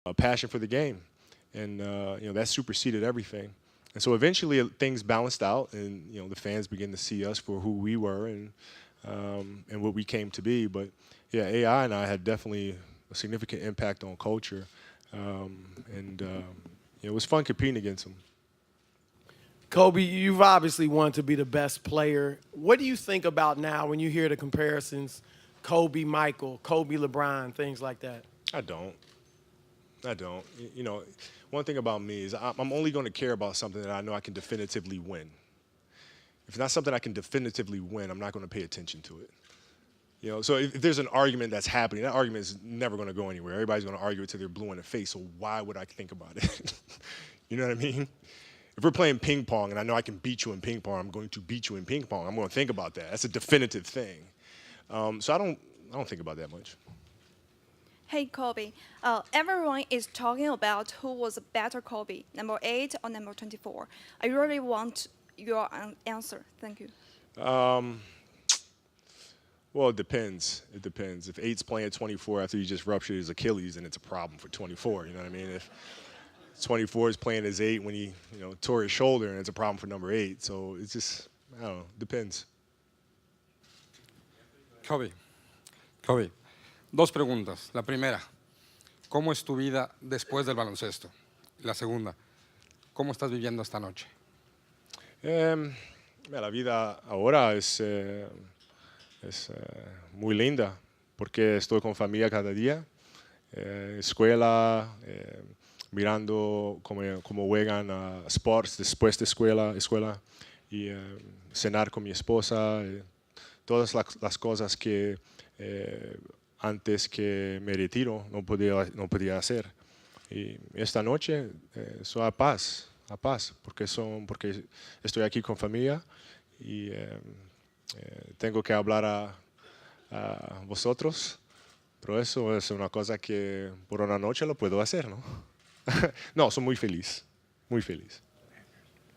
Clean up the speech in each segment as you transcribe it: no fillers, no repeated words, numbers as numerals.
a passion for the game, and that superseded everything. And so eventually things balanced out, and the fans began to see us for who we were and what we came to be. But yeah, AI and I had definitely a significant impact on culture, and it was fun competing against them. Kobe, you've obviously wanted to be the best player. What do you think about now when you hear the comparisons, Kobe, Michael, Kobe, LeBron, things like that? I don't. I don't. One thing about me is I'm only going to care about something that I know I can definitively win. If it's not something I can definitively win, I'm not going to pay attention to it. So if there's an argument that's happening, that argument is never going to go anywhere. Everybody's going to argue it till they're blue in the face. So why would I think about it? You know what I mean? If we're playing ping pong and I know I can beat you in ping pong, I'm going to beat you in ping pong. I'm going to think about that. That's a definitive thing. So I don't think about that much. Hey Kobe, everyone is talking about who was a better Kobe, number 8 or number 24. I really want your answer. Thank you. Well, it depends. It depends. If 8's playing 24 after he just ruptured his Achilles, then it's a problem for 24. You know what I mean? If 24 is playing as 8 when he tore his shoulder, and it's a problem for number 8. So it's just, I don't know, depends. Kobe, dos preguntas. La primera, ¿cómo es tu vida después del baloncesto? La segunda, ¿cómo estás viviendo esta noche? La vida ahora es muy linda porque estoy con familia cada día, escuela, mirando cómo juegan sports después de escuela y cenar con mi esposa, todas las cosas que antes que me retiro no podía hacer. Y esta noche soy a paz, porque estoy aquí con familia y tengo que hablar a vosotros, pero eso es una cosa que por una noche lo puedo hacer, ¿no? No, soy muy feliz, muy feliz.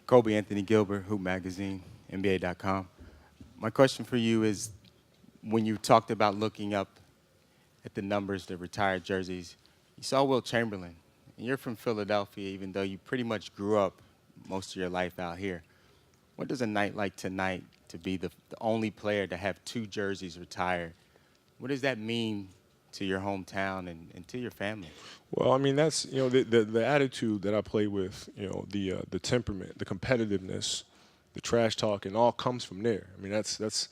Kobe Anthony Gilbert, Hoop Magazine, NBA.com. My question for you is, when you talked about looking up at the numbers, the retired jerseys, you saw Wilt Chamberlain. And you're from Philadelphia, even though you pretty much grew up most of your life out here. What does a night like tonight to be the only player to have 2 jerseys retired, what does that mean to your hometown and to your family? Well, I mean, that's, the attitude that I play with, the temperament, the competitiveness, the trash talk, and all comes from there. I mean, that's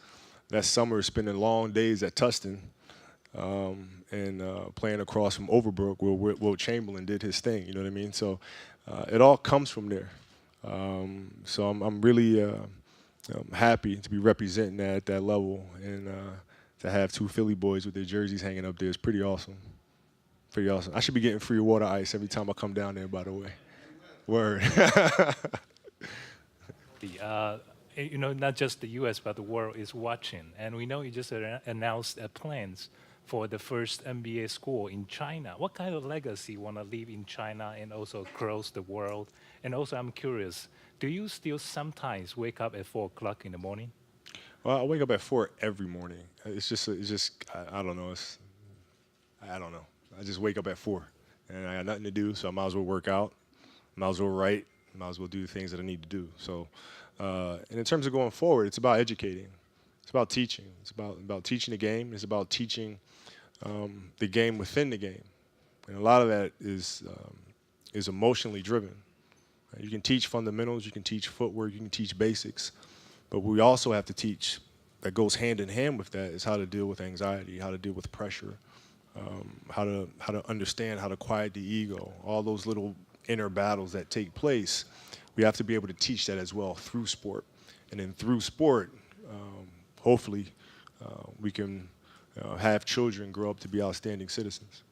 summer spending long days at Tustin and playing across from Overbrook where Wilt Chamberlain did his thing, you know what I mean? So it all comes from there. So I'm really happy to be representing that at that level, and to have 2 Philly boys with their jerseys hanging up there is pretty awesome. Pretty awesome. I should be getting free water ice every time I come down there, by the way. Word. Not just the U.S., but the world is watching. And we know you just announced plans for the first NBA school in China. What kind of legacy you want to leave in China and also across the world? And also, I'm curious, do you still sometimes wake up at 4 o'clock in the morning? Well, I wake up at 4 every morning. It's just I don't know. I don't know. I just wake up at 4, and I got nothing to do, so I might as well work out, might as well write, might as well do the things that I need to do. So, and in terms of going forward, it's about educating. It's about teaching. It's about teaching the game. It's about teaching the game within the game, and a lot of that is emotionally driven. You can teach fundamentals, you can teach footwork, you can teach basics, but we also have to teach, that goes hand in hand with that, is how to deal with anxiety, how to deal with pressure, how to understand how to quiet the ego, all those little inner battles that take place. We have to be able to teach that as well through sport, and then through sport, hopefully, we can have children grow up to be outstanding citizens.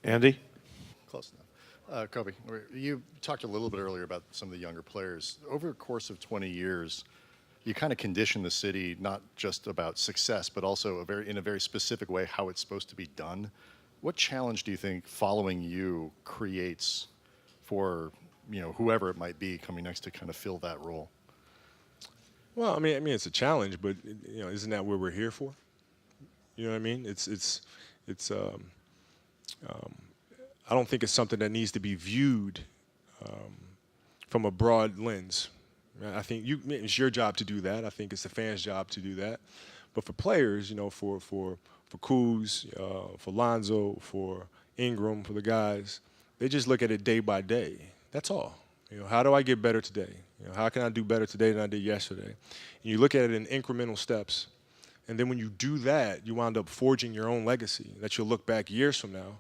Andy? Close enough. Kobe, you talked a little bit earlier about some of the younger players. Over the course of 20 years, you kind of condition the city not just about success, but also in a very specific way how it's supposed to be done. What challenge do you think following you creates for whoever it might be coming next to kind of fill that role? Well, I mean, it's a challenge, but isn't that what we're here for? You know what I mean? I don't think it's something that needs to be viewed from a broad lens. I think it's your job to do that. I think it's the fans' job to do that. But for players, you know, for Kuz, for Lonzo, for Ingram, for the guys, they just look at it day by day. That's all. You know, how do I get better today? You know, how can I do better today than I did yesterday? And you look at it in incremental steps. And then when you do that, you wind up forging your own legacy that you'll look back years from now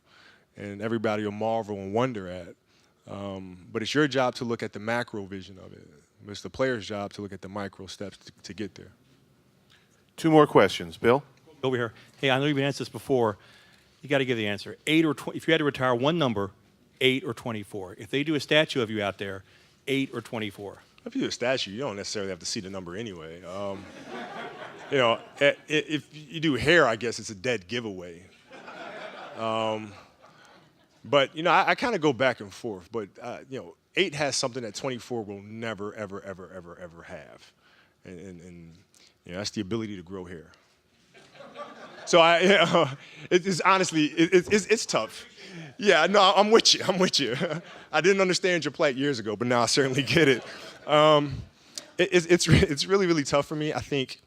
and everybody will marvel and wonder at. But it's your job to look at the macro vision of it. It's the player's job to look at the micro steps to get there. 2 more questions. Bill? Over here. Hey, I know you've answered this before. You got to give the answer. 8 or 20. If you had to retire one number, 8 or 24. If they do a statue of you out there, 8 or 24. If you do a statue, you don't necessarily have to see the number anyway. You know, if you do hair, I guess it's a dead giveaway. But, you know, I kind of go back and forth. But, you know, 8 has something that 24 will never, ever, ever, ever, ever have. And you know, that's the ability to grow hair. So it's honestly, it's tough. Yeah, no, I'm with you. I'm with you. I didn't understand your plight years ago, but now I certainly get it. It's really, really tough for me. I think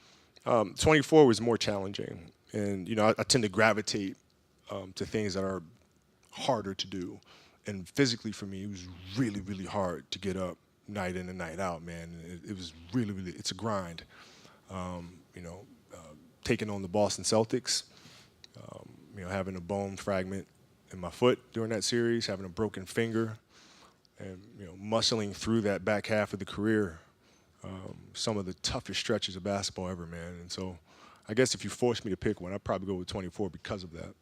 24 was more challenging. And, you know, I tend to gravitate to things that are harder to do. And physically for me, it was really, really hard to get up night in and night out, man. It was really, really, it's a grind. You know, taking on the Boston Celtics, you know, having a bone fragment in my foot during that series, having a broken finger, and, you know, muscling through that back half of the career, some of the toughest stretches of basketball ever, man. And so I guess if you forced me to pick one, I'd probably go with 24 because of that.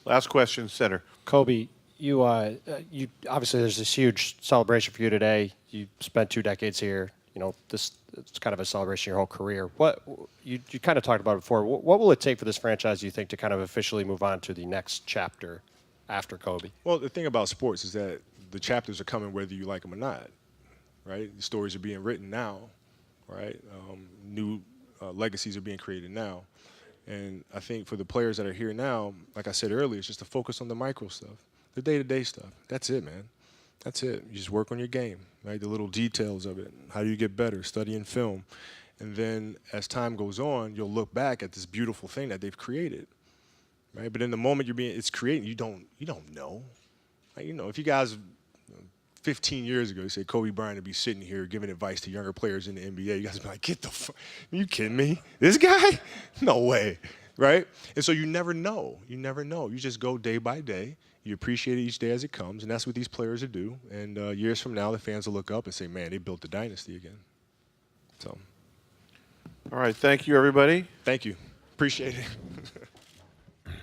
Last question, center. Kobe, you obviously there's this huge celebration for you today. You spent 2 decades here. You know, it's kind of a celebration of your whole career. What you kind of talked about it before. What will it take for this franchise, do you think, to kind of officially move on to the next chapter after Kobe? Well, the thing about sports is that the chapters are coming whether you like them or not, right? The stories are being written now, right? New legacies are being created now. And I think for the players that are here now, like I said earlier, it's just to focus on the micro stuff, the day-to-day stuff. That's it, man. That's it. You just work on your game, right? The little details of it. How do you get better? Studying film. And then as time goes on, you'll look back at this beautiful thing that they've created, right? But in the moment it's creating, you don't know. Like, you know, if you guys 15 years ago, you say Kobe Bryant would be sitting here giving advice to younger players in the NBA, you guys would be like, get the fuck, are you kidding me? This guy? No way, right? And so you never know. You never know. You just go day by day. You appreciate each day as it comes, and that's what these players will do. And years from now, the fans will look up and say, man, they built the dynasty again. So. All right, thank you, everybody. Thank you. Appreciate it.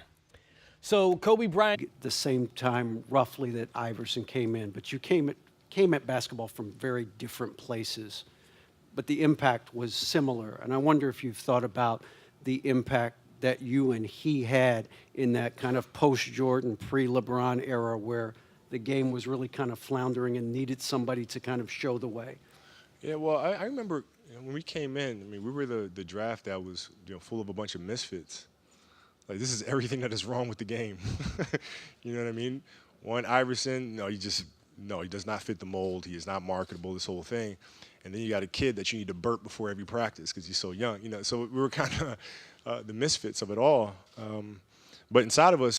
So Kobe Bryant, the same time roughly that Iverson came in, but you came at basketball from very different places, but the impact was similar. And I wonder if you've thought about the impact that you and he had in that kind of post-Jordan, pre-LeBron era where the game was really kind of floundering and needed somebody to kind of show the way. Yeah, well, I remember when we came in, I mean, we were the draft that was, you know, full of a bunch of misfits. Like, this is everything that is wrong with the game. You know what I mean? One, Iverson, he does not fit the mold. He is not marketable, this whole thing. And then you got a kid that you need to burp before every practice because he's so young. You know, so we were kind of the misfits of it all. But inside of us,